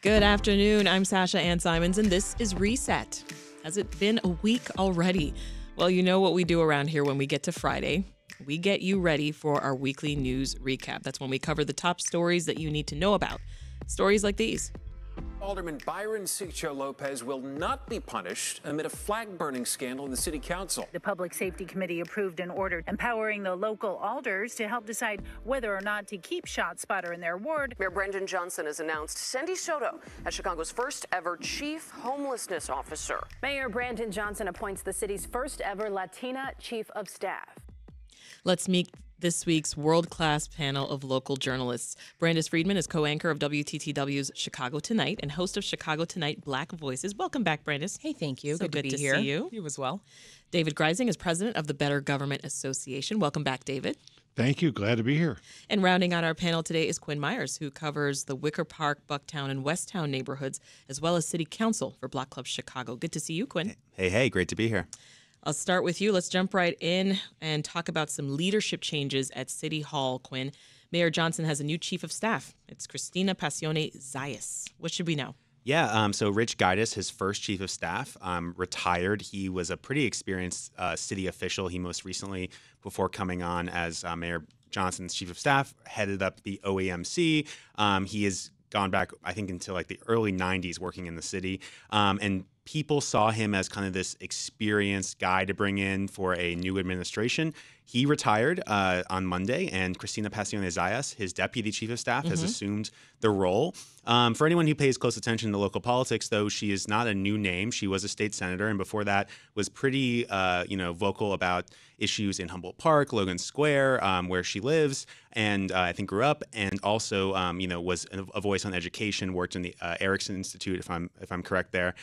Good afternoon. I'm Sasha-Ann Simons, and this is Reset. Has it been a week already? Well, you know what we do around here when we get to Friday. We get you ready for our weekly news recap. That's when we cover the top stories that you need to know about. Stories like these. Alderman Byron Sicho Lopez will not be punished amid a flag-burning scandal in the city council. The Public Safety Committee approved an order empowering the local alders to help decide whether or not to keep Shotspotter in their ward. Mayor Brandon Johnson has announced Cindy Soto as Chicago's first ever chief homelessness officer. Mayor Brandon Johnson appoints the city's first ever Latina chief of staff. Let's meet this week's world-class panel of local journalists. Brandis Friedman is co-anchor of WTTW's Chicago Tonight and host of Chicago Tonight Black Voices. Welcome back, Brandis. Hey, thank you. So good to be here. See you. You as well. David Greising is president of the Better Government Association. Welcome back, David. Thank you. Glad to be here. And rounding out our panel today is Quinn Myers, who covers the Wicker Park, Bucktown, and Westtown neighborhoods, as well as City Council for Block Club Chicago. Good to see you, Quinn. Hey, great to be here. I'll start with you. Let's jump right in and talk about some leadership changes at City Hall, Quinn. Mayor Johnson has a new chief of staff. It's Cristina Passione Zayas. What should we know? Yeah, so Rich Gaitis, his first chief of staff, retired. He was a pretty experienced city official. He most recently, before coming on as Mayor Johnson's chief of staff, headed up the OAMC. He has gone back, I think, into like the early 90s working in the city. And people saw him as kind of this experienced guy to bring in for a new administration. He retired on Monday, and Cristina Passione Zayas, his deputy chief of staff, has assumed the role. For anyone who pays close attention to local politics, though, she is not a new name. She was a state senator, and before that was pretty, vocal about issues in Humboldt Park, Logan Square, where she lives, and I think grew up, and also, was a voice on education. Worked in the Erickson Institute, if I'm correct there.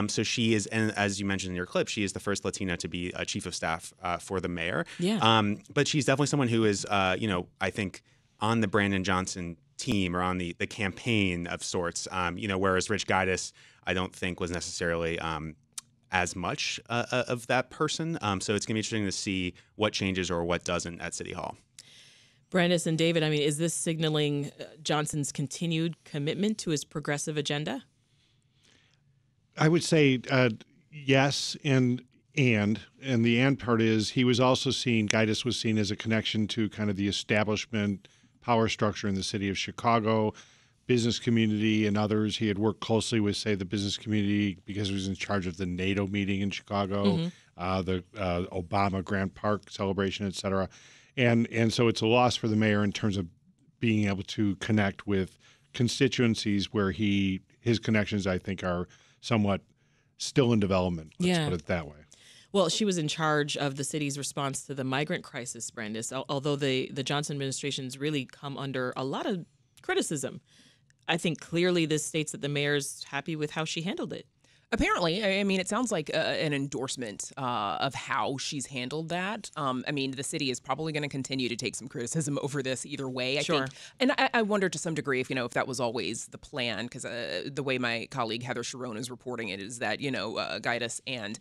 So she is, and as you mentioned in your clip, she is the first Latina to be a chief of staff for the mayor. Yeah. But she's definitely someone who is, I think on the Brandon Johnson team or on the campaign of sorts, whereas Rich Gaitis, I don't think was necessarily as much of that person. So it's going to be interesting to see what changes or what doesn't at City Hall. Brandis and David, is this signaling Johnson's continued commitment to his progressive agenda? I would say yes, and the and part is he was also seen, Gaitis was seen as a connection to kind of the establishment power structure in the city of Chicago, business community and others. He had worked closely with, say, the business community because he was in charge of the NATO meeting in Chicago, the Obama Grant Park celebration, et cetera. And so it's a loss for the mayor in terms of being able to connect with constituencies where his connections, I think, are somewhat still in development. Let's put it that way. Well, she was in charge of the city's response to the migrant crisis, Brandis, although the Johnson administration's really come under a lot of criticism. I think clearly this states that the mayor's happy with how she handled it. Apparently, it sounds like an endorsement of how she's handled that. The city is probably going to continue to take some criticism over this either way, I think. And I wonder to some degree if that was always the plan, because the way my colleague Heather Sharon is reporting it is that, Gaitis and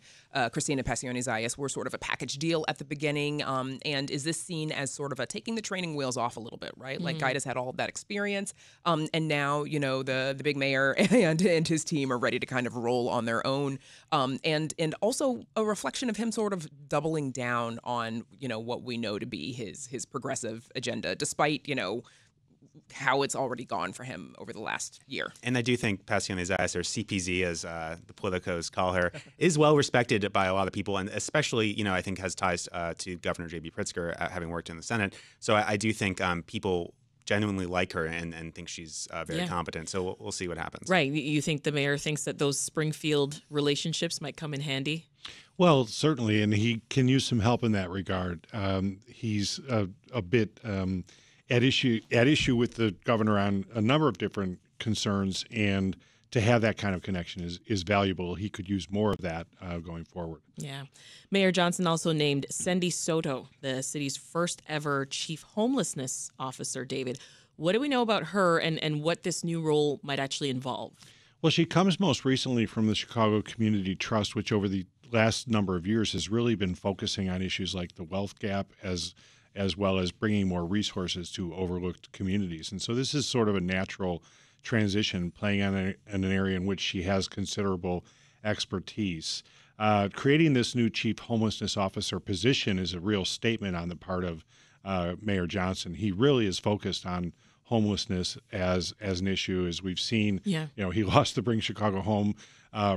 Cristina Passione Zayas were sort of a package deal at the beginning. And is this seen as sort of a taking the training wheels off a little bit, right? Like Gaitis had all of that experience. And now, the big mayor and his team are ready to kind of roll on their own, and also a reflection of him sort of doubling down on what we know to be his progressive agenda, despite how it's already gone for him over the last year. And I do think Passione Zayas, or CPZ as the politicos call her, is well respected by a lot of people, and especially I think has ties to Governor J.B. Pritzker, having worked in the Senate. So I do think people genuinely like her and think she's very competent. So we'll see what happens. Right. You think the mayor thinks that those Springfield relationships might come in handy? Well, certainly, and he can use some help in that regard. He's a bit at issue with the governor on a number of different concerns, and to have that kind of connection is valuable. He could use more of that going forward. Yeah. Mayor Johnson also named Cindy Soto the city's first ever chief homelessness officer. David, what do we know about her and what this new role might actually involve? Well, she comes most recently from the Chicago Community Trust, which over the last number of years has really been focusing on issues like the wealth gap as well as bringing more resources to overlooked communities. And so this is sort of a natural transition, playing on an area in which she has considerable expertise. Creating this new chief homelessness officer position is a real statement on the part of Mayor Johnson. He really is focused on homelessness as an issue, as we've seen. Yeah. He lost the Bring Chicago Home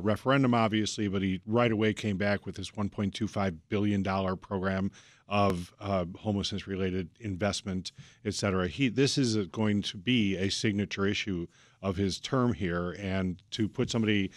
referendum, obviously, but he right away came back with this $1.25 billion program of homelessness-related investment, et cetera. This is going to be a signature issue of his term here, and to put somebody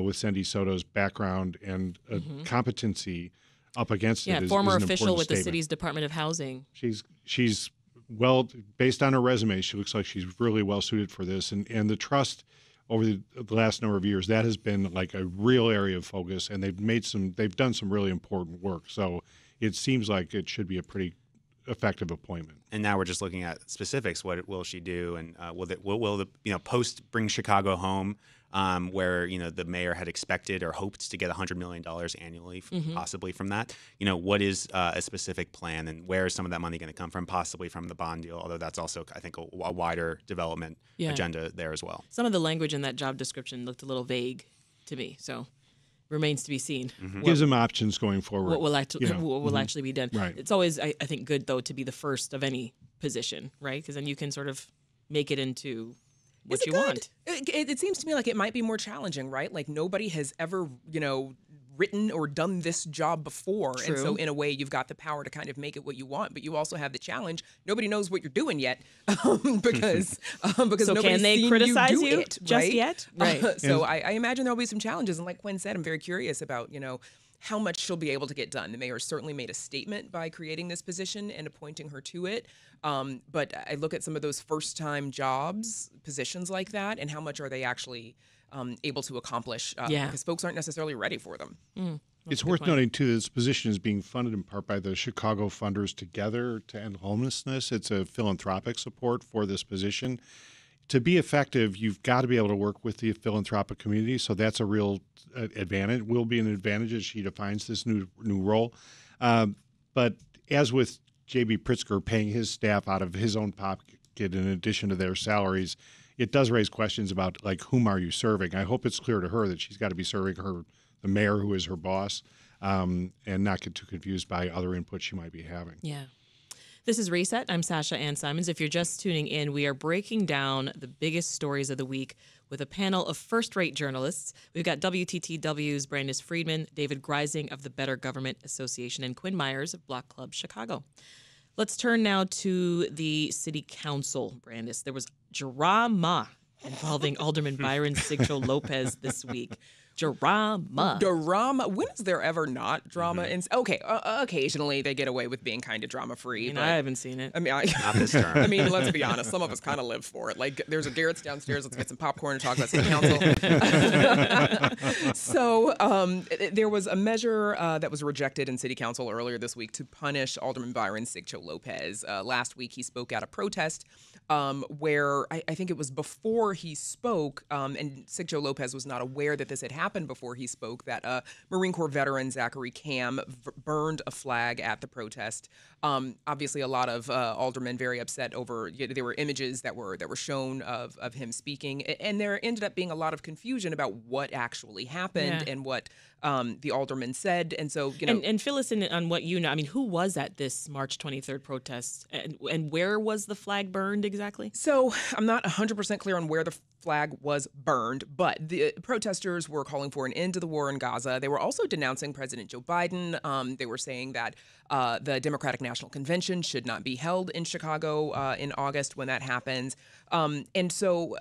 with Cindy Soto's background and competency up against it is former an official with the statement. city's Department of Housing. She's well, based on her resume, she looks like she's really well suited for this, and the trust over the last number of years, that has been like a real area of focus, and they've done some really important work. So it seems like it should be a pretty effective appointment. And now we're just looking at specifics. What will she do? And will the post Bring Chicago Home, where the mayor had expected or hoped to get $100 million annually, possibly from that? What is a specific plan, and where is some of that money going to come from? Possibly from the bond deal, although that's also, I think, a wider development agenda there as well. Some of the language in that job description looked a little vague to me, so remains to be seen. Gives them options going forward. What will actually be done. Right. It's always, I think, good, though, to be the first of any position, right? Because then you can sort of make it into what you want. It seems to me like it might be more challenging, right? Like nobody has ever, written or done this job before. True. And so in a way you've got the power to kind of make it what you want, but you also have the challenge. Nobody knows what you're doing yet because So nobody's can they seen criticize you do you it, just right? yet? Right. So I imagine there'll be some challenges. And like Quinn said, I'm very curious about, how much she'll be able to get done. The mayor certainly made a statement by creating this position and appointing her to it. But I look at some of those first-time jobs, positions like that, and how much are they actually able to accomplish? Because folks aren't necessarily ready for them. It's worth noting, too, this position is being funded in part by the Chicago Funders Together to End Homelessness. It's a philanthropic support for this position. To be effective, you've got to be able to work with the philanthropic community, so that's a real advantage. Will be an advantage as she defines this new role. But as with J.B. Pritzker paying his staff out of his own pocket in addition to their salaries, it does raise questions about, like, whom are you serving? I hope it's clear to her that she's got to be serving the mayor, who is her boss, and not get too confused by other inputs she might be having. Yeah. This is Reset. I'm Sasha-Ann Simons. If you're just tuning in, we are breaking down the biggest stories of the week with a panel of first-rate journalists. We've got WTTW's Brandis Friedman, David Greising of the Better Government Association, and Quinn Myers of Block Club Chicago. Let's turn now to the city council, Brandis. There was drama involving Alderman Byron Sigcho Lopez this week. Drama. When is there ever not drama? Okay, occasionally they get away with being kind of drama-free. I haven't seen it. I mean, Not this term. I mean, let's be honest. Some of us kind of live for it. Like, there's a Garrett's downstairs. Let's get some popcorn and talk about city council. So there was a measure that was rejected in city council earlier this week to punish Alderman Byron Sigcho Lopez. Last week, he spoke at a protest where I think it was before he spoke, and Sigcho Lopez was not aware that this had happened before he spoke, that Marine Corps veteran Zachary Cam burned a flag at the protest. Obviously, a lot of aldermen very upset over. There were images that were shown of him speaking, and there ended up being a lot of confusion about what actually happened and what the alderman said. And so, and fill us in on what you know. I mean, who was at this March 23rd protest, and where was the flag burned exactly? So I'm not 100% clear on where the flag was burned, but the protesters were calling for an end to the war in Gaza. They were also denouncing President Joe Biden. They were saying that the Democratic National Convention should not be held in Chicago in August when that happens. So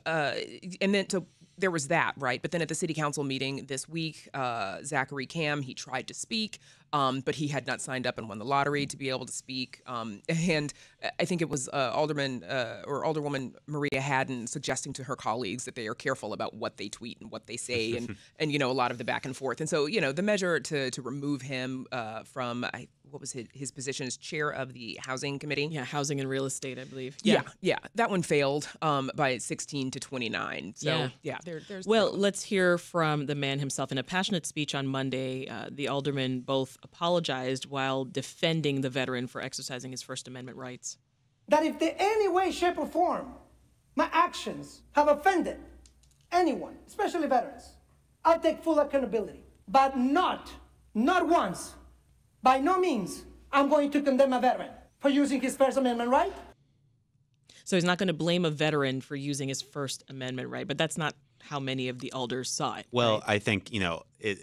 there was that, right? But then at the city council meeting this week, Zachary Cam, he tried to speak, but he had not signed up and won the lottery to be able to speak. And I think it was Alderman or Alderwoman Maria Haddon suggesting to her colleagues that they are careful about what they tweet and what they say and a lot of the back and forth. And so, the measure to remove him from, what was his position as chair of the housing committee? Yeah, housing and real estate, I believe. Yeah. That one failed by 16 to 29. So, there's. Well, let's hear from the man himself. In a passionate speech on Monday, the alderman both apologized while defending the veteran for exercising his First Amendment rights. That if in any way, shape, or form my actions have offended anyone, especially veterans, I'll take full accountability. But not once, by no means, I'm going to condemn a veteran for using his First Amendment right. So he's not going to blame a veteran for using his First Amendment right, but that's not how many of the alders saw it. Well, right? I think,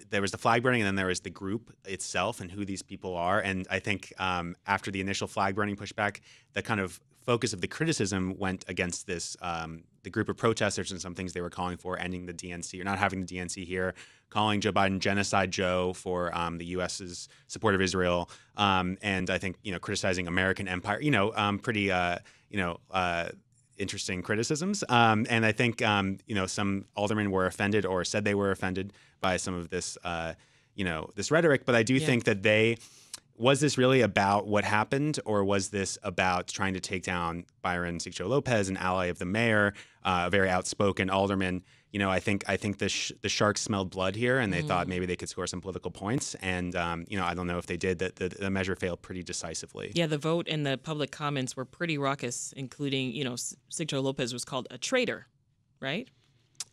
there was the flag burning and then there was the group itself and who these people are. And I think after the initial flag burning pushback, the kind of focus of the criticism went against this, the group of protesters and some things they were calling for, ending the DNC or not having the DNC here, calling Joe Biden Genocide Joe for the U.S.'s support of Israel. And I think, criticizing American empire, pretty, interesting criticisms. And I think, some aldermen were offended or said they were offended by some of this, this rhetoric. But I do think that was this really about what happened, or was this about trying to take down Byron Sigcho Lopez, an ally of the mayor, a very outspoken alderman? I think the Sharks smelled blood here, and they thought maybe they could score some political points. And I don't know if they did. The measure failed pretty decisively. Yeah, the vote and the public comments were pretty raucous, including Sigcho Lopez was called a traitor, right?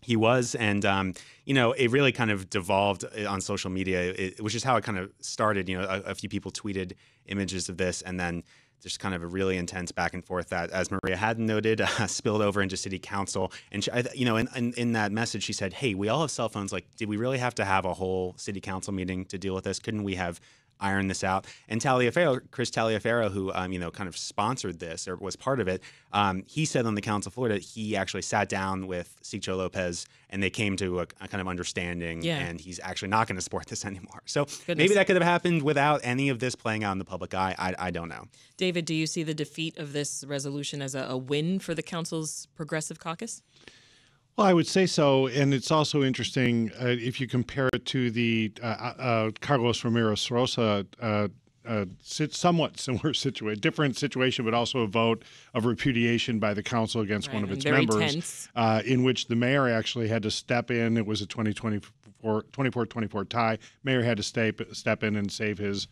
He was, and it really kind of devolved on social media, which is how it kind of started. A few people tweeted images of this, and then there's kind of a really intense back and forth that, as Maria had noted, spilled over into city council. And she, in that message, she said, "Hey, we all have cell phones. Like, did we really have to have a whole city council meeting to deal with this? Couldn't we have iron this out?" And Chris Taliaferro, who kind of sponsored this or was part of it, he said on the council floor that he actually sat down with Sigcho Lopez and they came to a kind of understanding, and he's actually not going to support this anymore. So maybe that could have happened without any of this playing out in the public eye. I don't know. David, do you see the defeat of this resolution as a win for the council's progressive caucus? Well, I would say so, and it's also interesting if you compare it to the Carlos Ramirez Rosa somewhat similar situation, different situation, but also a vote of repudiation by the council against one of its members, in which the mayor actually had to step in. It was a 24-24 tie. Mayor had to step in and save his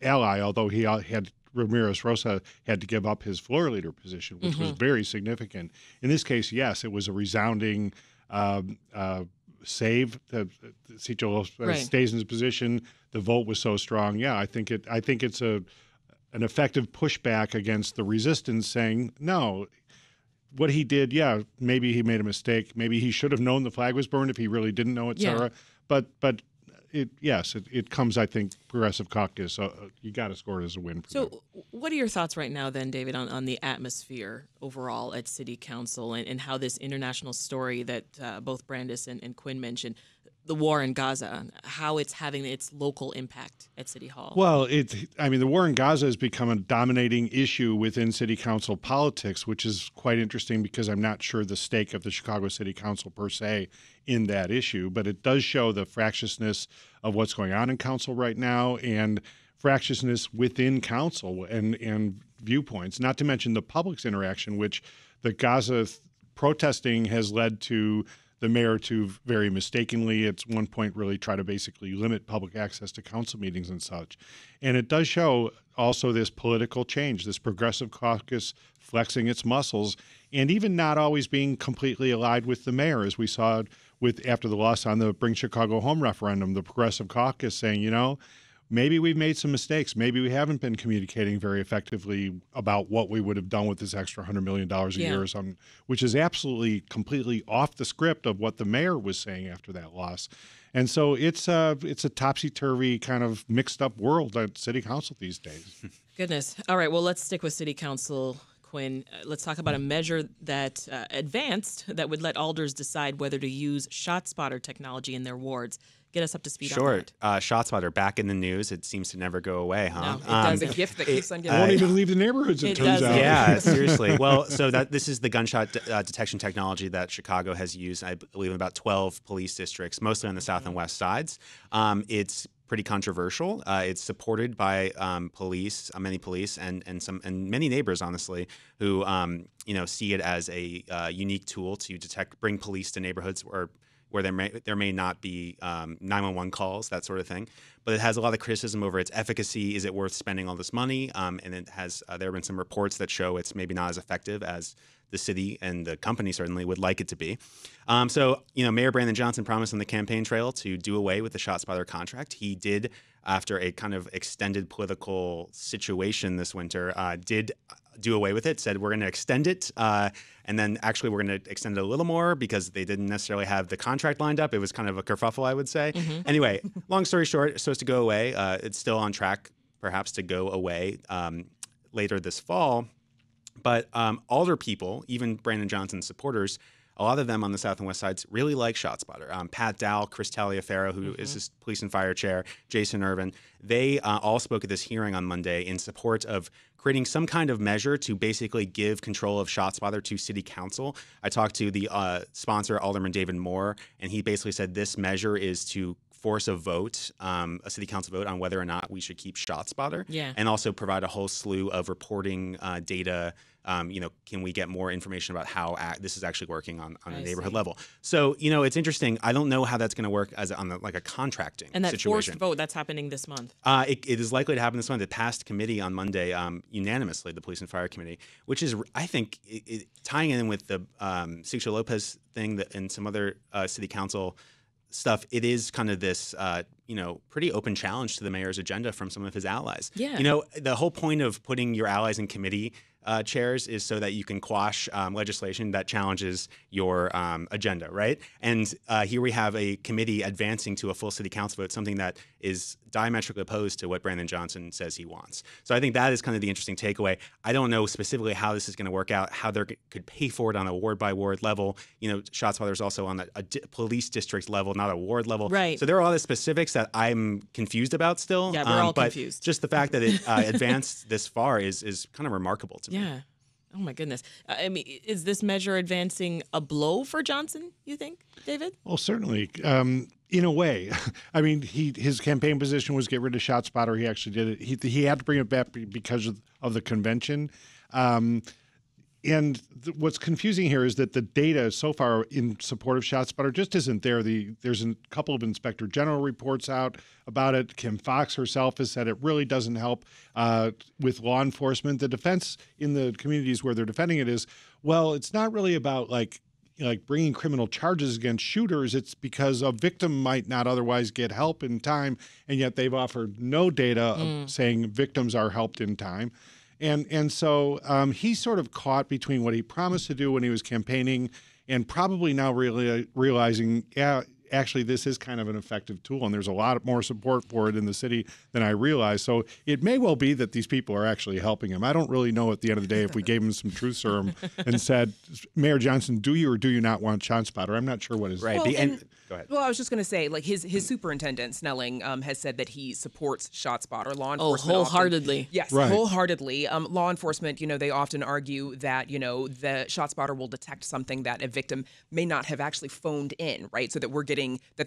ally, although he had. Ramirez Rosa had to give up his floor leader position, which was very significant. In this case, yes, it was a resounding save. Sigcho stays in his position. The vote was so strong. Yeah, I think it's an effective pushback against the resistance, saying no. What he did, maybe he made a mistake. Maybe he should have known the flag was burned if he really didn't know it, Sarah. But it comes, I think, progressive caucus. So you got to score it as a win. So what are your thoughts right now then, David, on the atmosphere overall at City Council and how this international story that both Brandis and Quinn mentioned, the war in Gaza, how it's having its local impact at City Hall? Well, the war in Gaza has become a dominating issue within City Council politics, which is quite interesting because I'm not sure the stake of the Chicago City Council per se in that issue, but it does show the fractiousness of what's going on in council right now and fractiousness within council and viewpoints, not to mention the public's interaction, which the Gaza protesting has led to the mayor to very mistakenly at one point really try to basically limit public access to council meetings and such. And it does show also this political change, this progressive caucus flexing its muscles and even not always being completely allied with the mayor, as we saw after the loss on the Bring Chicago Home referendum, the progressive caucus saying, maybe we've made some mistakes. Maybe we haven't been communicating very effectively about what we would have done with this extra $100 million a year or something, which is absolutely completely off the script of what the mayor was saying after that loss. And so it's a topsy-turvy kind of mixed up world at City Council these days. Goodness. All right, well, let's stick with City Council, Quinn. Let's talk about a measure that advanced that would let alders decide whether to use Shotspotter technology in their wards. Get us up to speed on that. Shotspotter back in the news. It seems to never go away, huh? No, it doesn't. The gift that keeps on giving. Won't even leave the neighborhoods, it turns out. Yeah, seriously. Well, so this is the gunshot detection technology that Chicago has used, I believe, in about 12 police districts, mostly on the south and west sides. It's pretty controversial. It's supported by police, many police, and many neighbors, honestly, who see it as a unique tool to bring police to neighborhoods where there may not be 911 calls, that sort of thing. But it has a lot of criticism over its efficacy. Is it worth spending all this money? And it has there have been some reports that show it's maybe not as effective as the city and the company certainly would like it to be. So, Mayor Brandon Johnson promised on the campaign trail to do away with the Shotspotter contract. He did, after a kind of extended political situation this winter, did do away with it, said we're going to extend it. And then actually we're going to extend it a little more because they didn't necessarily have the contract lined up. It was kind of a kerfuffle, I would say. Anyway, long story short, it's supposed to go away. It's still on track, perhaps, to go away later this fall. But alder people, even Brandon Johnson's supporters, a lot of them on the South and West Sides really like Shotspotter. Pat Dow, Chris Taliaferro, who is his police and fire chair, Jason Irvin, they all spoke at this hearing on Monday in support of creating some kind of measure to basically give control of Shotspotter to city council. I talked to the sponsor, Alderman David Moore, and he basically said this measure is to force a vote, a city council vote on whether or not we should keep Shotspotter, and also provide a whole slew of reporting data. Can we get more information about how this is actually working on a neighborhood level? So, it's interesting. I don't know how that's going to work as on like a contracting and that situation. Forced vote, that's happening this month. It is likely to happen this month. It passed committee on Monday unanimously, the Police and Fire Committee, which is, I think, tying in with the Sasha Lopez thing and some other city council stuff. It is kind of this, pretty open challenge to the mayor's agenda from some of his allies. Yeah. The whole point of putting your allies in committee chairs is so that you can quash legislation that challenges your agenda, right? And here we have a committee advancing to a full city council vote, something that is diametrically opposed to what Brandon Johnson says he wants. So I think that is kind of the interesting takeaway. I don't know specifically how this is going to work out, how they could pay for it on a ward-by-ward level. Shotspotter is also on a police district level, not a ward level. Right. So there are a lot of specifics that I'm confused about still. Yeah, we're all but confused. Just the fact that it advanced this far is kind of remarkable to me. Yeah. Oh, my goodness. Is this measure advancing a blow for Johnson, you think, David? Well, certainly. In a way. I mean, his campaign position was get rid of Shotspotter. He actually did it. He had to bring it back because of the convention. And what's confusing here is that the data so far in support of Shotspotter just isn't there. There's a couple of Inspector General reports out about it. Kim Fox herself has said it really doesn't help with law enforcement. The defense in the communities where they're defending it is, well, it's not really about like bringing criminal charges against shooters. It's because a victim might not otherwise get help in time, and yet they've offered no data of saying victims are helped in time. And so he's sort of caught between what he promised to do when he was campaigning and probably now really realizing, actually, this is kind of an effective tool, and there's a lot more support for it in the city than I realized. So it may well be that these people are actually helping him. I don't really know at the end of the day if we gave him some truth serum and said, Mayor Johnson, do you or do you not want Shotspotter? I'm not sure what is. Right. Well, Go ahead. Well, I was just going to say, like his superintendent Snelling has said that he supports Shotspotter. Law enforcement wholeheartedly. Yes, right. Wholeheartedly. Law enforcement, they often argue that the Shotspotter will detect something that a victim may not have actually phoned in, right? So that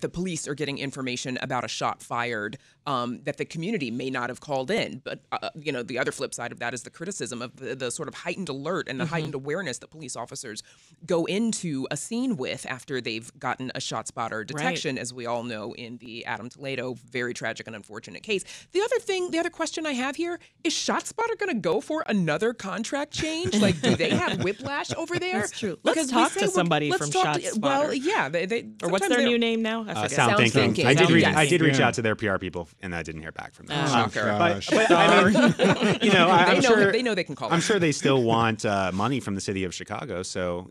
the police are getting information about a shot fired that the community may not have called in. But the other flip side of that is the criticism of the sort of heightened alert and the heightened awareness that police officers go into a scene with after they've gotten a Shotspotter detection, as we all know in the Adam Toledo very tragic and unfortunate case. The other question I have here is Shotspotter going to go for another contract change? Like, do they have whiplash over there? That's true. Let's talk to somebody from Shotspotter. Well, yeah, they or what's their new name now? I forget. Sound Thinking. I did reach Yeah. out to their PR people, and I didn't hear back from them. Shocker. But I mean, I'm sure they know they can call. I'm sure they still want money from the city of Chicago. So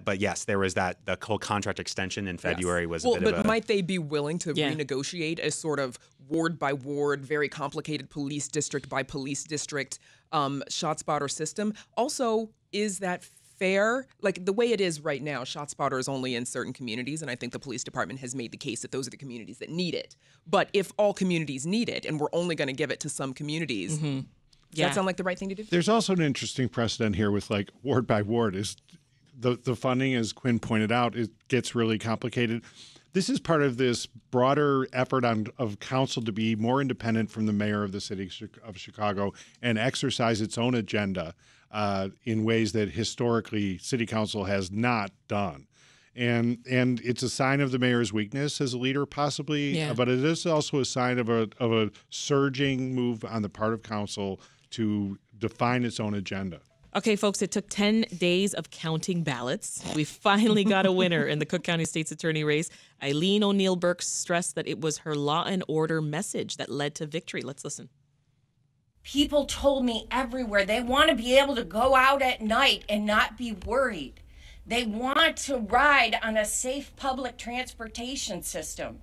but yes, there was the whole contract extension in February was a bit of a. But might they be willing to renegotiate a sort of ward by ward, very complicated police district by police district Shotspotter system? Also, is that fair? Like the way it is right now, Shotspotter is only in certain communities, and I think the police department has made the case that those are the communities that need it. But if all communities need it, and we're only going to give it to some communities, does that sound like the right thing to do? There's also an interesting precedent here with like ward by ward. Is the funding, as Quinn pointed out, it gets really complicated. This is part of this broader effort of council to be more independent from the mayor of the city of Chicago and exercise its own agenda in ways that historically city council has not done. And it's a sign of the mayor's weakness as a leader, possibly, but it is also a sign of a surging move on the part of council to define its own agenda. Okay, folks, it took 10 days of counting ballots. We finally got a winner in the Cook County State's Attorney race. ONeal Burke stressed that it was her law and order message that led to victory. Let's listen. People told me everywhere they want to be able to go out at night and not be worried. They want to ride on a safe public transportation system.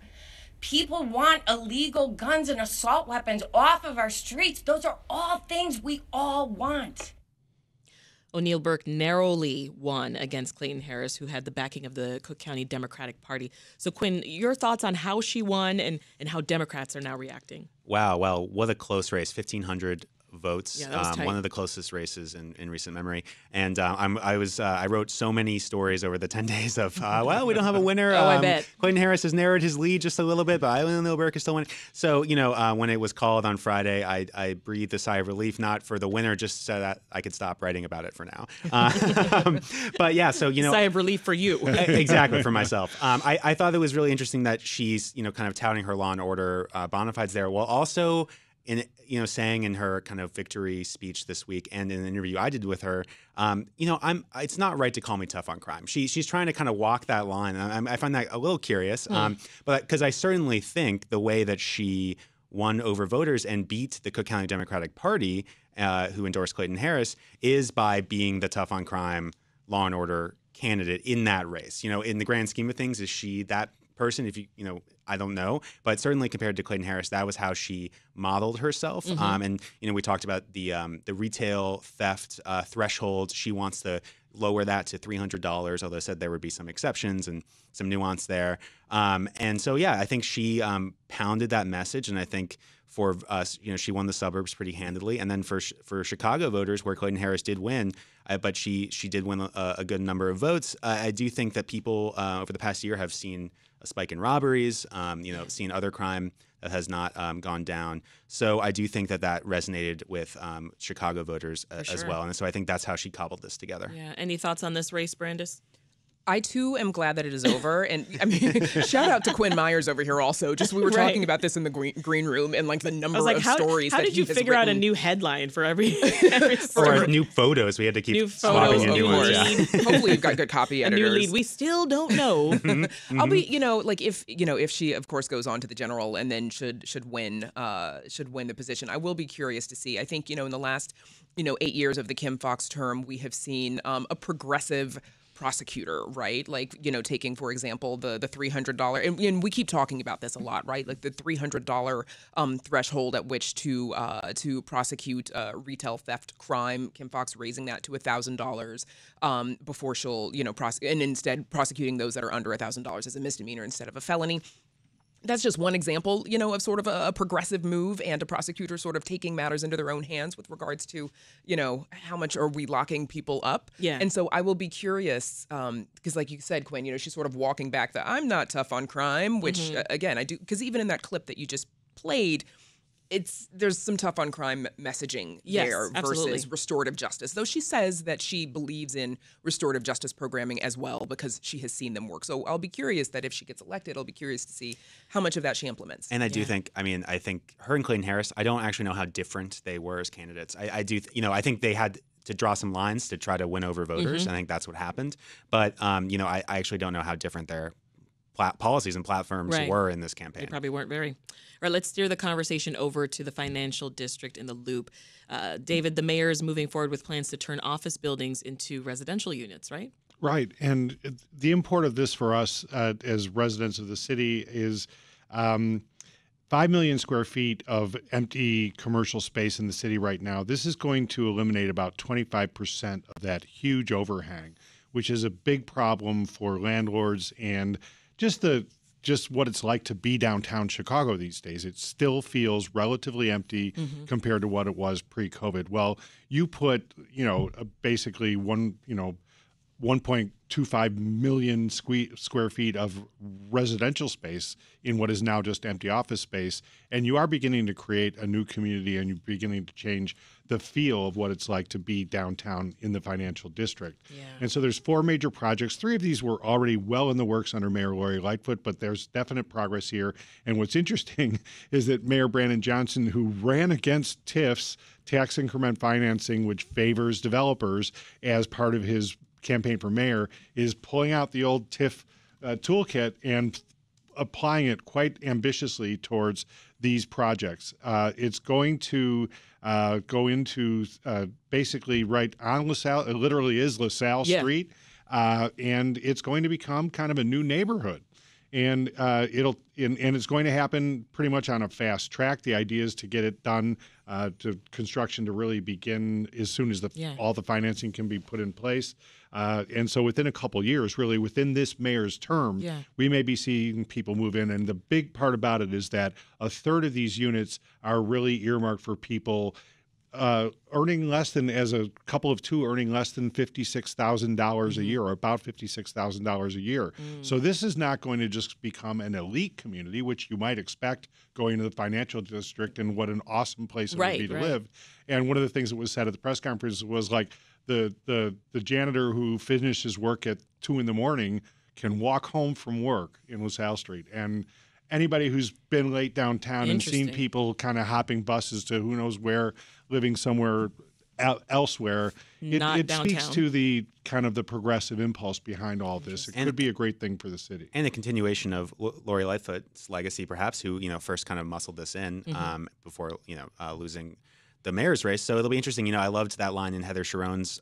People want illegal guns and assault weapons off of our streets. Those are all things we all want. ONeal Burke narrowly won against Clayton Harris, who had the backing of the Cook County Democratic Party. So, Quinn, your thoughts on how she won and how Democrats are now reacting? Wow, well, what a close race, 1,500 votes. Yeah, that was tight. One of the closest races in recent memory. And I wrote so many stories over the 10 days of, well, we don't have a winner. I bet. Clayton Harris has narrowed his lead just a little bit, but ONeal Burke is still winning. So, when it was called on Friday, I breathed a sigh of relief, not for the winner, just so that I could stop writing about it for now. But yeah, so, sigh of relief for you. Exactly, for myself. I thought it was really interesting that she's, kind of touting her law and order bona fides there, while also saying in her kind of victory speech this week and in an interview I did with her, it's not right to call me tough on crime. She's trying to kind of walk that line. And I find that a little curious, but because I certainly think the way that she won over voters and beat the Cook County Democratic Party, who endorsed Clayton Harris, is by being the tough on crime law and order candidate in that race. In the grand scheme of things, is she that person? If I don't know, but certainly compared to Clayton Harris, that was how she modeled herself. Mm-hmm. And we talked about the retail theft threshold. She wants to lower that to $300, although said there would be some exceptions and some nuance there. And so, yeah, I think she pounded that message, and I think for us, she won the suburbs pretty handily. And then for Chicago voters, where Clayton Harris did win, but she did win a good number of votes. I do think that people over the past year have seen a spike in robberies, seen other crime that has not gone down. So I do think that resonated with Chicago voters as well. And so I think that's how she cobbled this together. Yeah. Any thoughts on this race, Brandis? I, too, am glad that it is over. And I mean, shout out to Quinn Myers over here also. Just we were talking about this in the green room and like the number of stories how that did you figure out a new headline for every or new photos? We had to keep swapping in new ones. Yeah. Hopefully you've got good copy editors. A new lead. We still don't know. I'll be, if she, of course, goes on to the general and then should win the position, I will be curious to see. I think, in the last, 8 years of the Kim Foxx term, we have seen a progressive prosecutor, right? Like, taking, for example, the $300, and we keep talking about this a lot, right? Like the $300 threshold at which to prosecute retail theft crime. Kim Foxx raising that to $1,000 before she'll, and instead prosecuting those that are under $1,000 as a misdemeanor instead of a felony. That's just one example, of sort of a progressive move and a prosecutor sort of taking matters into their own hands with regards to, how much are we locking people up? Yeah. And so I will be curious because like you said, Quinn, she's sort of walking back the I'm not tough on crime, which again, I do, because even in that clip that you just played, there's some tough on crime messaging there versus restorative justice. Though she says that she believes in restorative justice programming as well because she has seen them work. So I'll be curious that if she gets elected, I'll be curious to see how much of that she implements. And I do think, I think her and Clayton Harris, I don't actually know how different they were as candidates. I do, I think they had to draw some lines to try to win over voters. I think that's what happened. But, I actually don't know how different their policies and platforms were in this campaign. They probably weren't very. All right, let's steer the conversation over to the financial district in the Loop. David, the mayor is moving forward with plans to turn office buildings into residential units, right? Right. And the import of this for us as residents of the city is 5 million square feet of empty commercial space in the city right now. This is going to eliminate about 25% of that huge overhang, which is a big problem for landlords and just what it's like to be downtown Chicago these days. It still feels relatively empty compared to what it was pre-COVID. Well, you put, basically 1.25 million square feet of residential space in what is now just empty office space, and you are beginning to create a new community and you're beginning to change the feel of what it's like to be downtown in the financial district. Yeah. And so there's 4 major projects. 3 of these were already well in the works under Mayor Lori Lightfoot, but there's definite progress here. And what's interesting is that Mayor Brandon Johnson, who ran against TIFs, tax increment financing, which favors developers as part of his campaign for mayor, is pulling out the old TIF toolkit and applying it quite ambitiously towards these projects. It's going to go into basically right on LaSalle. It literally is LaSalle Street, and it's going to become kind of a new neighborhood. And it's going to happen pretty much on a fast track. The idea is to get it done, to construction to really begin as soon as all the financing can be put in place. And so within a couple years, really within this mayor's term, we may be seeing people move in. And the big part about it is that a third of these units are really earmarked for people earning less than, as a couple of two, earning less than $56,000 a year, or about $56,000 a year. So this is not going to just become an elite community, which you might expect going to the financial district, and what an awesome place it would be to live. And one of the things that was said at the press conference was like the janitor who finished his work at 2 a.m. can walk home from work in LaSalle Street. And anybody who's been late downtown and seen people kind of hopping buses to who knows where, living somewhere elsewhere, it speaks to the kind of the progressive impulse behind all this. It could be a great thing for the city. And the continuation of Lori Lightfoot's legacy, perhaps, who first kind of muscled this in before losing the mayor's race. So it'll be interesting. I loved that line in Heather Sharon's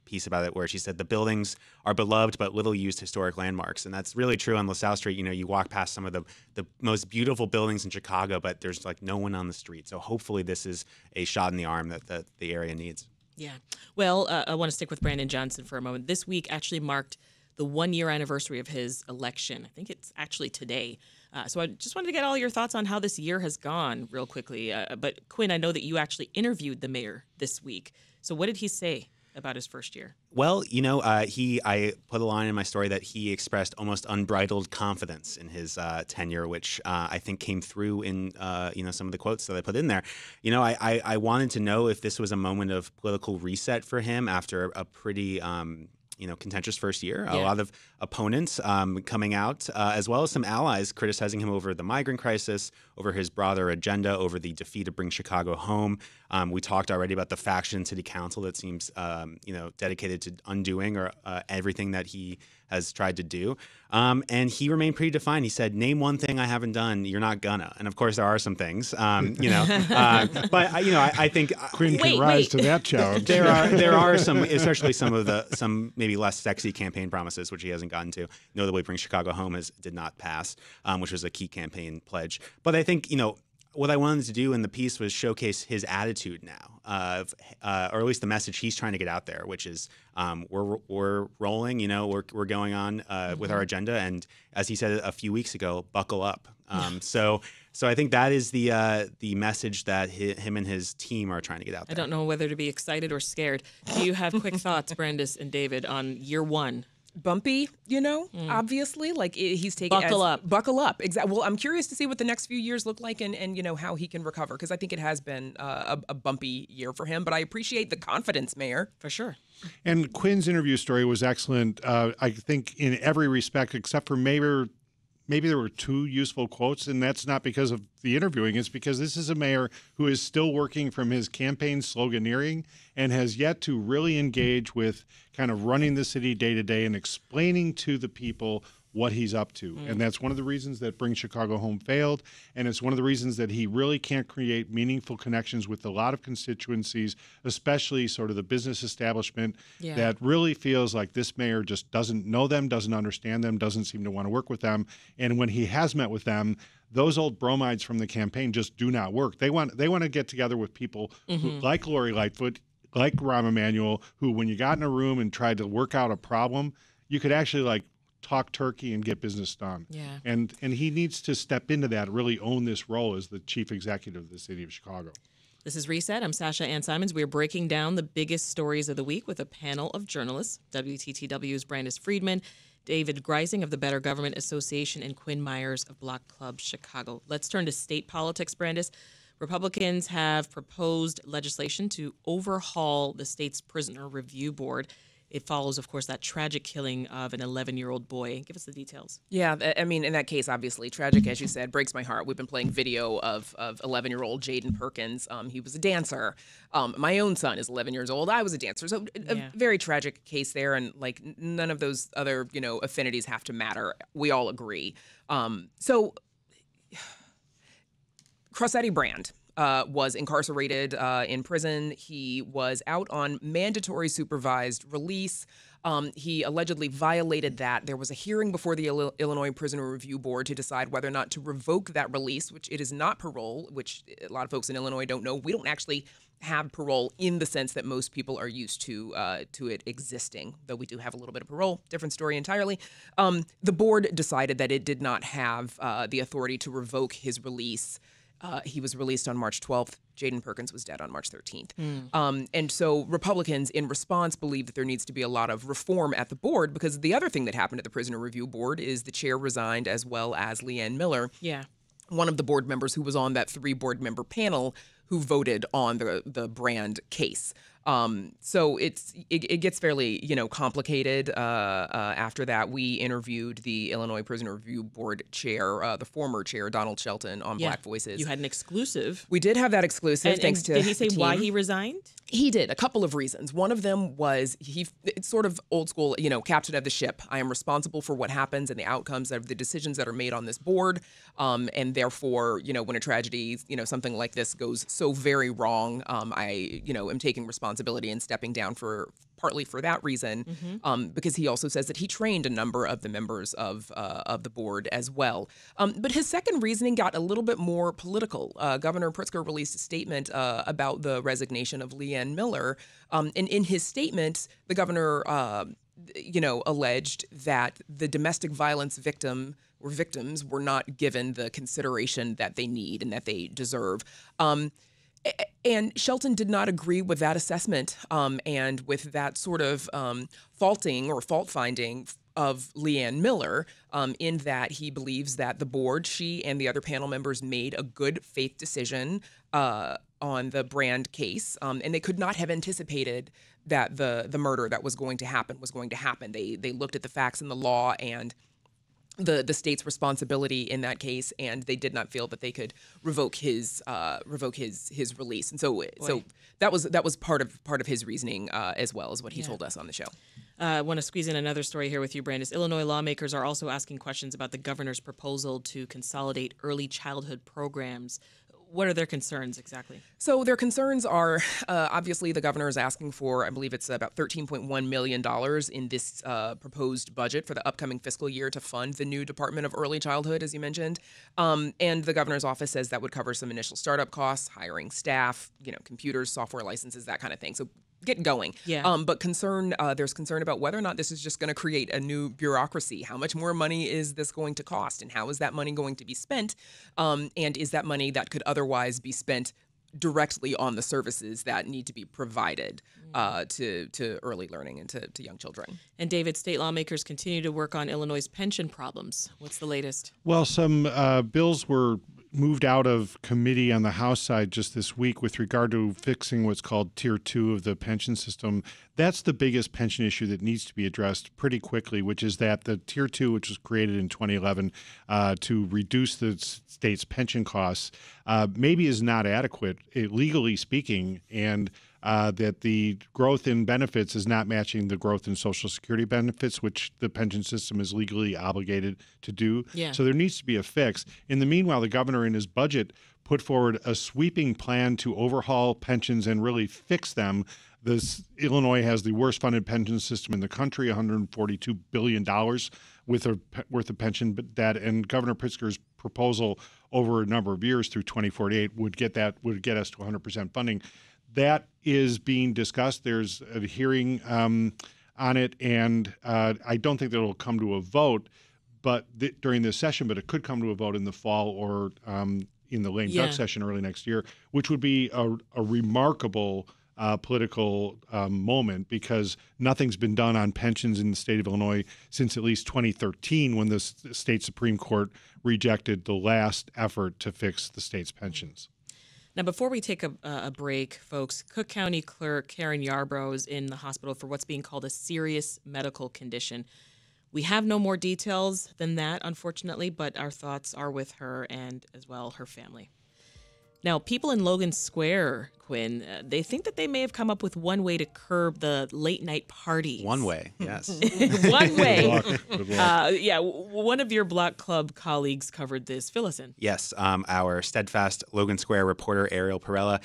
piece about it, where she said the buildings are beloved but little used historic landmarks. And that's really true on LaSalle Street. You walk past some of the most beautiful buildings in Chicago, but there's like no one on the street. So hopefully this is a shot in the arm that the area needs. Yeah. Well, I want to stick with Brandon Johnson for a moment. This week actually marked the 1-year anniversary of his election. I think it's actually today. So I just wanted to get all your thoughts on how this year has gone real quickly. But Quinn, I know that you actually interviewed the mayor this week. So what did he say about his first year? Well, I put a line in my story that he expressed almost unbridled confidence in his tenure, which I think came through in some of the quotes that I put in there. I wanted to know if this was a moment of political reset for him after a pretty contentious first year. A lot of opponents coming out, as well as some allies criticizing him over the migrant crisis, over his broader agenda, over the defeat of Bring Chicago Home. We talked already about the faction in City Council that seems, dedicated to undoing or everything that he has tried to do. And he remained pretty defined. He said, "Name one thing I haven't done. You're not gonna." And of course, there are some things, but I think Quinn can rise to that challenge. There are some, especially some maybe less sexy campaign promises, which he hasn't gotten to. Notably, Bring Chicago Home did not pass, which was a key campaign pledge. But I think, what I wanted to do in the piece was showcase his attitude now, or at least the message he's trying to get out there, which is we're rolling, we're going on with our agenda, and as he said a few weeks ago, buckle up. So I think that is the message that him and his team are trying to get out there. I don't know whether to be excited or scared. Do you have quick thoughts, Brandis and David, on year one? Bumpy, obviously, like he's taking buckle up. Exactly. Well, I'm curious to see what the next few years look like, and how he can recover, because I think it has been a bumpy year for him. But I appreciate the confidence, Mayor, for sure. And Quinn's interview story was excellent. I think in every respect, except for maybe there were 2 useful quotes, and that's not because of the interviewing. It's because this is a mayor who is still working from his campaign sloganeering and has yet to really engage with kind of running the city day to day and explaining to the people what he's up to. And that's one of the reasons that Bring Chicago Home failed. And it's one of the reasons that he really can't create meaningful connections with a lot of constituencies, especially sort of the business establishment that really feels like this mayor just doesn't know them, doesn't understand them, doesn't seem to want to work with them. And when he has met with them, those old bromides from the campaign just do not work. They want to get together with people who, like Lori Lightfoot, like Rahm Emanuel, who when you got in a room and tried to work out a problem, you could actually talk turkey and get business done. Yeah. And he needs to step into that, really own this role as the chief executive of the city of Chicago. This is Reset. I'm Sasha-Ann Simons. We are breaking down the biggest stories of the week with a panel of journalists. WTTW's Brandis Friedman, David Greising of the Better Government Association, and Quinn Myers of Block Club Chicago. Let's turn to state politics, Brandis. Republicans have proposed legislation to overhaul the state's prisoner review board. It follows, of course, that tragic killing of an 11-year-old boy. Give us the details. Yeah, I mean, in that case, obviously, tragic, as you said, breaks my heart. We've been playing video of 11-year-old Jaden Perkins. He was a dancer. My own son is 11 years old. I was a dancer. So a very tragic case there. And, like, none of those other, affinities have to matter. We all agree. So Crossetti Brand was incarcerated in prison. He was out on mandatory supervised release. He allegedly violated that. There was a hearing before the Illinois Prisoner Review Board to decide whether or not to revoke that release, which it is not parole, which a lot of folks in Illinois don't know. We don't actually have parole in the sense that most people are used to it existing, though we do have a little bit of parole. Different story entirely. The board decided that it did not have the authority to revoke his release. He was released on March 12th. Jaden Perkins was dead on March 13th. And so Republicans, in response, believe that there needs to be a lot of reform at the board, because the other thing that happened at the Prisoner Review Board is the chair resigned, as well as Leanne Miller, one of the board members who was on that 3-board-member panel who voted on the Brand case. So it gets fairly, complicated. After that, we interviewed the Illinois Prisoner Review Board chair, the former chair, Donald Shelton, on Black Voices. You had an exclusive. We did have that exclusive, thanks to did he say why he resigned? He did. A couple of reasons. One of them was it's sort of old school, captain of the ship. I am responsible for what happens and the outcomes of the decisions that are made on this board. And therefore, when a tragedy, something like this goes so very wrong, I, am taking responsibility and stepping down partly for that reason, because he also says that he trained a number of the members of the board as well. But his second reasoning got a little bit more political. Governor Pritzker released a statement about the resignation of Leanne Miller. And in his statement, the governor, alleged that the domestic violence victims were not given the consideration that they need and that they deserve. And Shelton did not agree with that assessment and with that sort of faulting or fault-finding of Leanne Miller, in that he believes that the board, she and the other panel members, made a good faith decision on the Brand case, and they could not have anticipated that the murder that was going to happen was going to happen. They looked at the facts and the law and the state's responsibility in that case, and they did not feel that they could revoke his release. And so that was part of his reasoning as well as what he told us on the show. I want to squeeze in another story here with you, Brandis. Illinois lawmakers are also asking questions about the governor's proposal to consolidate early childhood programs. What are their concerns exactly? So their concerns are, obviously, the governor is asking for, I believe it's about $13.1 million in this proposed budget for the upcoming fiscal year to fund the new Department of Early Childhood, as you mentioned. And the governor's office says that would cover some initial startup costs, hiring staff, computers, software licenses, that kind of thing. So get going. But there's concern about whether or not this is just going to create a new bureaucracy. How much more money is this going to cost, and how is that money going to be spent? And is that money that could otherwise be spent directly on the services that need to be provided to early learning and to young children? And David, state lawmakers continue to work on Illinois' pension problems. What's the latest? Well, some bills were moved out of committee on the House side just this week with regard to fixing what's called Tier 2 of the pension system. That's the biggest pension issue that needs to be addressed pretty quickly, which is that the Tier 2, which was created in 2011 to reduce the state's pension costs, maybe is not adequate, legally speaking, and that the growth in benefits is not matching the growth in Social Security benefits, which the pension system is legally obligated to do. So there needs to be a fix. In the meanwhile, the governor in his budget put forward a sweeping plan to overhaul pensions and really fix them. Illinois has the worst funded pension system in the country, $142 billion worth of pension debt, and Governor Pritzker's proposal over a number of years through 2048 would get us to 100% funding. That is being discussed. There's a hearing on it, and I don't think that it'll come to a vote during this session, but it could come to a vote in the fall or in the lame duck session early next year, which would be a remarkable political moment, because nothing's been done on pensions in the state of Illinois since at least 2013, when the state Supreme Court rejected the last effort to fix the state's pensions. Now, before we take a break, folks, Cook County Clerk Karen Yarbrough is in the hospital for what's being called a serious medical condition. We have no more details than that, unfortunately, but our thoughts are with her and, as well, her family. Now, people in Logan Square, Quinn, they think that they may have come up with one way to curb the late-night parties. One way, yes. One way. Good luck. One of your Block Club colleagues covered this. Fill us in. Yes, our steadfast Logan Square reporter, Ariel Perella.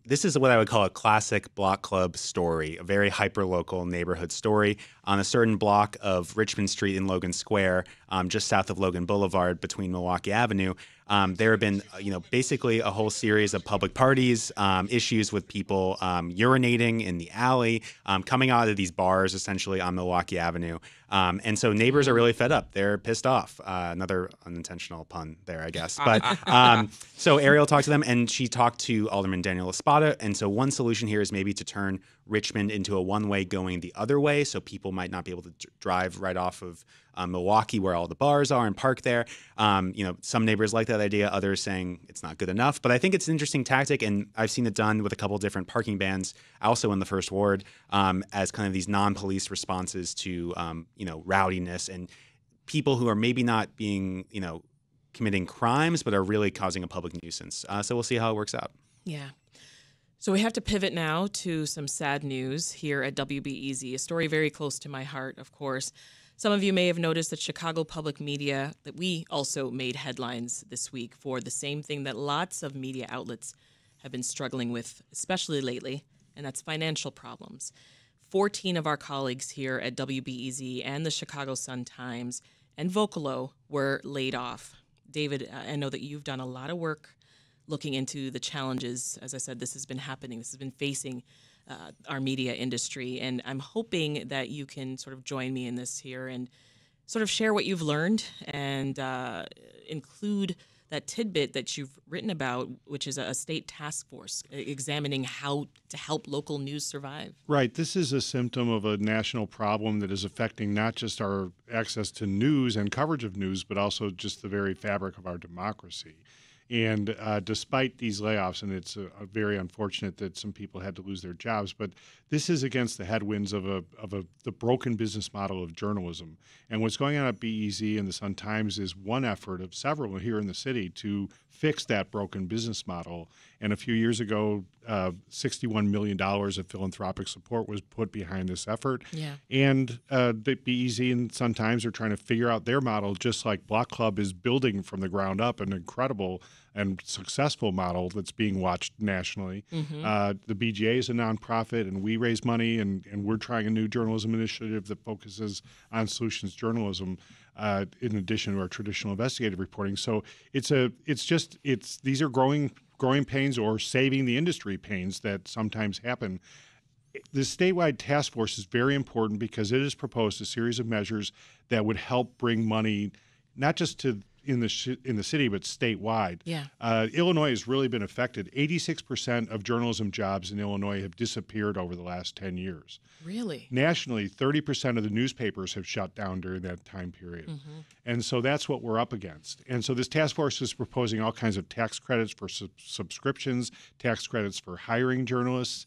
This is what I would call a classic Block Club story, a very hyper-local neighborhood story on a certain block of Richmond Street in Logan Square, just south of Logan Boulevard between Milwaukee Avenue. There have been, basically a whole series of public parties, issues with people urinating in the alley, coming out of these bars essentially on Milwaukee Avenue. And so neighbors are really fed up. They're pissed off. Another unintentional pun there, I guess. But so Ariel talked to them, and she talked to Alderman Daniel Espada. And so one solution here is maybe to turn Richmond into a one-way going the other way, so people might not be able to drive right off of Milwaukee, where all the bars are, and park there. Some neighbors like that idea, others saying it's not good enough. But I think it's an interesting tactic, and I've seen it done with a couple different parking bans, also in the First Ward, as kind of these non-police responses to rowdiness and people who are maybe not being committing crimes, but are really causing a public nuisance. So we'll see how it works out. Yeah. So we have to pivot now to some sad news here at WBEZ, a story very close to my heart, of course. Some of you may have noticed that Chicago Public Media, that we also made headlines this week for the same thing that lots of media outlets have been struggling with, especially lately, and that's financial problems. 14 of our colleagues here at WBEZ and the Chicago Sun-Times and Vocalo were laid off. David, I know that you've done a lot of work looking into the challenges. As I said, this has been happening. This has been facing our media industry. And I'm hoping that you can sort of join me in this here and sort of share what you've learned and include that tidbit that you've written about, which is a state task force examining how to help local news survive. Right. This is a symptom of a national problem that is affecting not just our access to news and coverage of news, but also just the very fabric of our democracy. And despite these layoffs, and it's very unfortunate that some people had to lose their jobs, but this is against the headwinds of the broken business model of journalism. And what's going on at BEZ and the Sun-Times is one effort of several here in the city to fix that broken business model. And a few years ago, $61 million of philanthropic support was put behind this effort. Yeah. And the BEZ and Sun-Times are trying to figure out their model, just like Block Club is building from the ground up an incredible and successful model that's being watched nationally. Mm-hmm. The BGA is a nonprofit, and we raise money, and we're trying a new journalism initiative that focuses on solutions journalism in addition to our traditional investigative reporting. So these are growing pains or saving the industry pains that sometimes happen. The statewide task force is very important because it has proposed a series of measures that would help bring money not just to in the city, but statewide. Yeah. Illinois has really been affected. 86% of journalism jobs in Illinois have disappeared over the last 10 years. Really? Nationally, 30% of the newspapers have shut down during that time period. Mm-hmm. And so that's what we're up against. And so this task force is proposing all kinds of tax credits for subscriptions, tax credits for hiring journalists.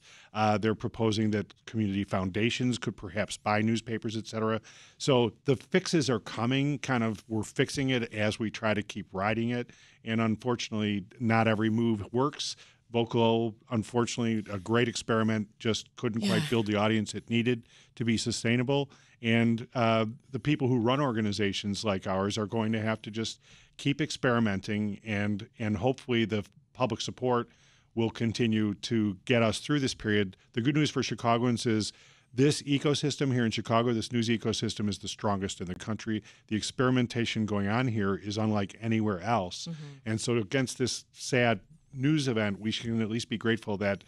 They're proposing that community foundations could perhaps buy newspapers, et cetera. So the fixes are coming, we're fixing it as we try to keep riding it. And unfortunately, not every move works. Vocalo, unfortunately, a great experiment, just couldn't quite build the audience it needed to be sustainable. And the people who run organizations like ours are going to have to just keep experimenting, and hopefully the public support will continue to get us through this period. The good news for Chicagoans is this ecosystem here in Chicago, this news ecosystem, is the strongest in the country. The experimentation going on here is unlike anywhere else. Mm-hmm. And so against this sad news event, we should at least be grateful that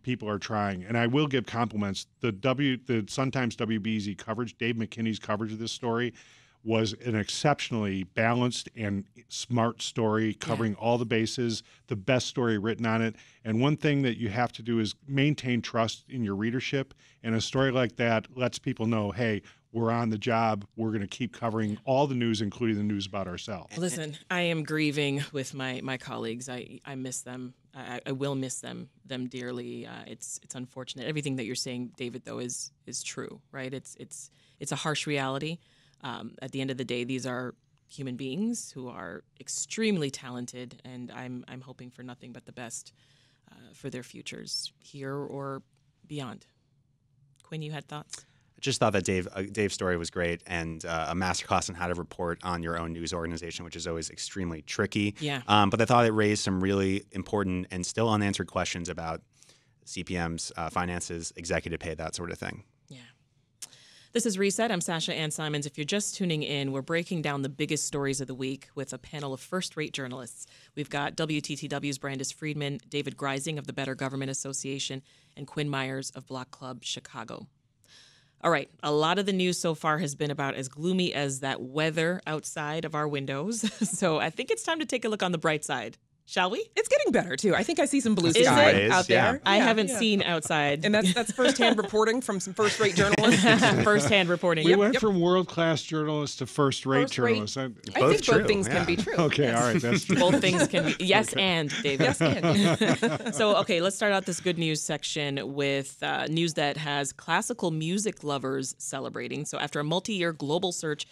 people are trying. And I will give compliments. The Sun-Times WBEZ coverage, Dave McKinney's coverage of this story, was an exceptionally balanced and smart story covering all the bases, the best story written on it. And one thing that you have to do is maintain trust in your readership. And a story like that lets people know, hey, we're on the job. We're going to keep covering all the news, including the news about ourselves. Listen, I am grieving with my colleagues. I miss them. I will miss them dearly. It's unfortunate. Everything that you're saying, David, though, is true, right? It's a harsh reality. At the end of the day, these are human beings who are extremely talented, and I'm hoping for nothing but the best for their futures here or beyond. Quinn, you had thoughts? Just thought that Dave's story was great, and a masterclass on how to report on your own news organization, which is always extremely tricky. Yeah. But I thought it raised some really important and still unanswered questions about CPMs, finances, executive pay, that sort of thing. Yeah. This is Reset. I'm Sasha-Ann Simons. If you're just tuning in, we're breaking down the biggest stories of the week with a panel of first-rate journalists. We've got WTTW's Brandis Friedman, David Greising of the Better Government Association, and Quinn Myers of Block Club Chicago. All right, a lot of the news so far has been about as gloomy as that weather outside of our windows. So I think it's time to take a look on the bright side. Shall we? It's getting better, too. I think I see some blue sky out there. I haven't seen outside. And that's firsthand reporting from some first-rate journalists. Firsthand reporting. We went from world-class journalists to first-rate journalists. I think both things can be true. Okay, all right, that's true. Both things can be. Yes, okay. And, David. Yes, and. So, okay, let's start out this good news section with news that has classical music lovers celebrating. So after a multi-year global search,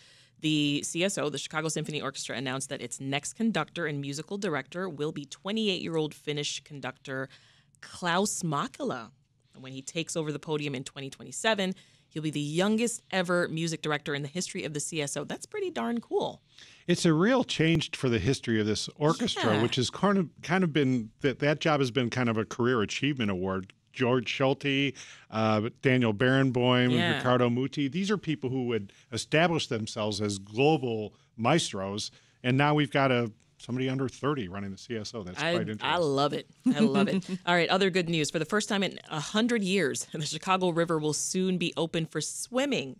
the CSO, the Chicago Symphony Orchestra, announced that its next conductor and musical director will be 28-year-old Finnish conductor Klaus Makela. When he takes over the podium in 2027, he'll be the youngest ever music director in the history of the CSO. That's pretty darn cool. It's a real change for the history of this orchestra, which has kind of been that job has been kind of a career achievement award. George Schulte, Daniel Barenboim, Riccardo Muti. These are people who would establish themselves as global maestros, and now we've got somebody under 30 running the CSO. That's quite interesting. I love it. I love it. All right, other good news. For the first time in 100 years, the Chicago River will soon be open for swimming.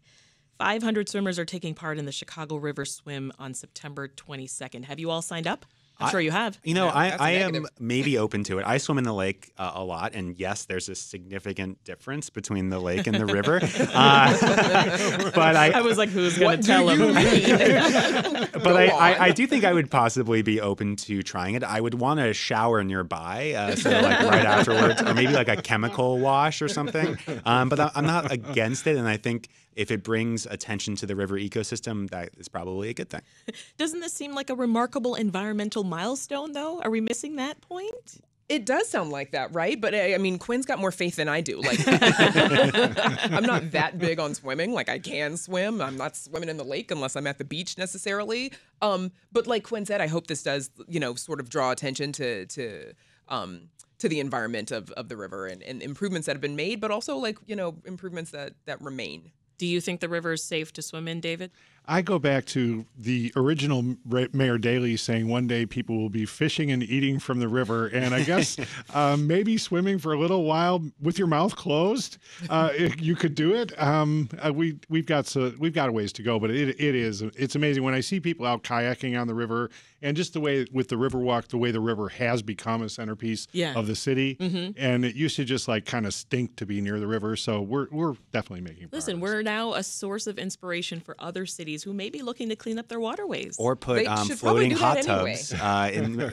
500 swimmers are taking part in the Chicago River Swim on September 22nd. Have you all signed up? I'm sure you have. You know, I am maybe open to it. I swim in the lake a lot, and yes, there's a significant difference between the lake and the river. But I was like, who's going to tell him? But I do think I would possibly be open to trying it. I would want a shower nearby, so like right afterwards, or maybe like a chemical wash or something. But I'm not against it, and I think if it brings attention to the river ecosystem, that is probably a good thing. Doesn't this seem like a remarkable environmental milestone, though? Are we missing that point? It does sound like that, right? But I mean, Quinn's got more faith than I do. Like, I'm not that big on swimming. Like, I can swim. I'm not swimming in the lake unless I'm at the beach necessarily. But like Quinn said, I hope this does, sort of draw attention to the environment of the river and improvements that have been made, but also improvements that remain. Do you think the river is safe to swim in, David? I go back to the original Mayor Daley saying one day people will be fishing and eating from the river, and I guess maybe swimming for a little while with your mouth closed. You could do it. We've got a ways to go, but it's amazing when I see people out kayaking on the river, and just the way with the Riverwalk, the way the river has become a centerpiece of the city, and it used to just like kind of stink to be near the river. So we're definitely making progress. Listen, we're now a source of inspiration for other cities who may be looking to clean up their waterways. Or put floating hot tubs.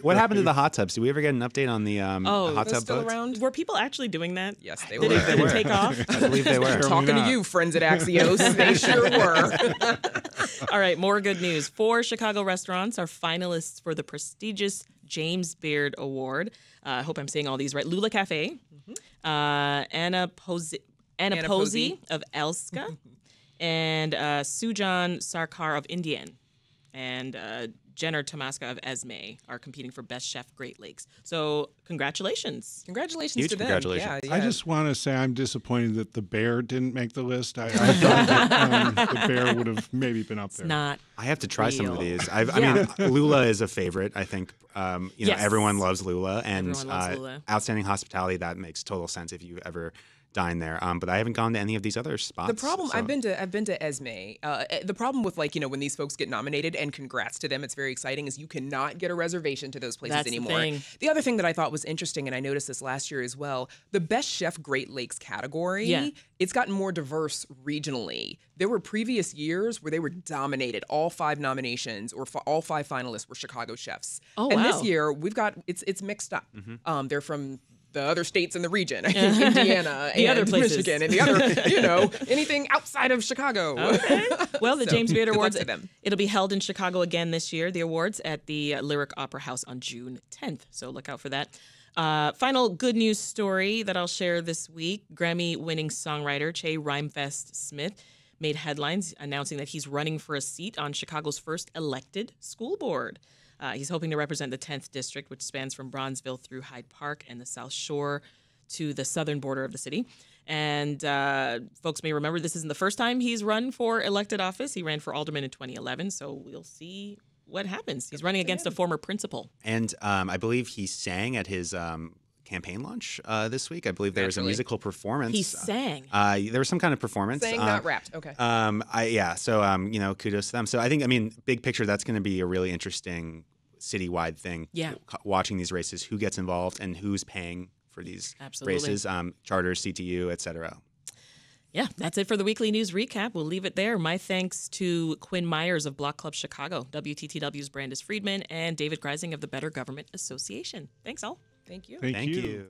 What happened to the hot tubs? Did we ever get an update on the hot tub still boats? Around? Were people actually doing that? Yes, they were. Did it take off? I believe they were. Talking to you, friends at Axios. They sure were. All right, more good news. 4 Chicago restaurants are finalists for the prestigious James Beard Award. I hope I'm saying all these right. Lula Cafe, Anna Posey of Elska, and Sujan Sarkar of Indian, and Jenner Tomaska of Esme are competing for Best Chef Great Lakes. So congratulations. Congratulations Huge to them. congratulations. Yeah. I just want to say I'm disappointed that the bear didn't make the list. I thought that, the bear would have maybe been up there. It's not. I have to try some of real. these. I mean, Lula is a favorite. I think Yes. everyone loves Lula, and Everyone loves Lula. outstanding hospitality. That makes total sense if you ever dine there. But I haven't gone to any of these other spots. The problem, I've been to Esme. The problem with when these folks get nominated, and congrats to them, it's very exciting, is you cannot get a reservation to those places anymore. The other thing that I thought was interesting, and I noticed this last year as well, the Best Chef Great Lakes category, it's gotten more diverse regionally. There were previous years where they were dominated. All 5 nominations or all 5 finalists were Chicago chefs. And this year we've got it's mixed up. They're from the other states in the region, Indiana, the and other places. Michigan, and the other, anything outside of Chicago. Okay. Well, the James Beard Awards, them. It'll be held in Chicago again this year, the awards at the Lyric Opera House on June 10th. So look out for that. Final good news story that I'll share this week. Grammy-winning songwriter Che Rhymefest Smith made headlines announcing that he's running for a seat on Chicago's first elected school board. He's hoping to represent the 10th district, which spans from Bronzeville through Hyde Park and the South Shore to the southern border of the city. And folks may remember this isn't the first time he's run for elected office. He ran for alderman in 2011, so we'll see what happens. He's running against a former principal. And I believe he sang at his campaign launch this week. I believe there was a musical performance. He sang. There was some kind of performance. Sang, not rapped. Okay. So kudos to them. So I think, big picture, that's going to be a really interesting citywide thing. Yeah. Watching these races, who gets involved and who's paying for these races, charters, CTU, et cetera. Yeah, that's it for the weekly news recap. We'll leave it there. My thanks to Quinn Myers of Block Club Chicago, WTTW's Brandis Friedman, and David Greising of the Better Government Association. Thanks all. Thank you. Thank you.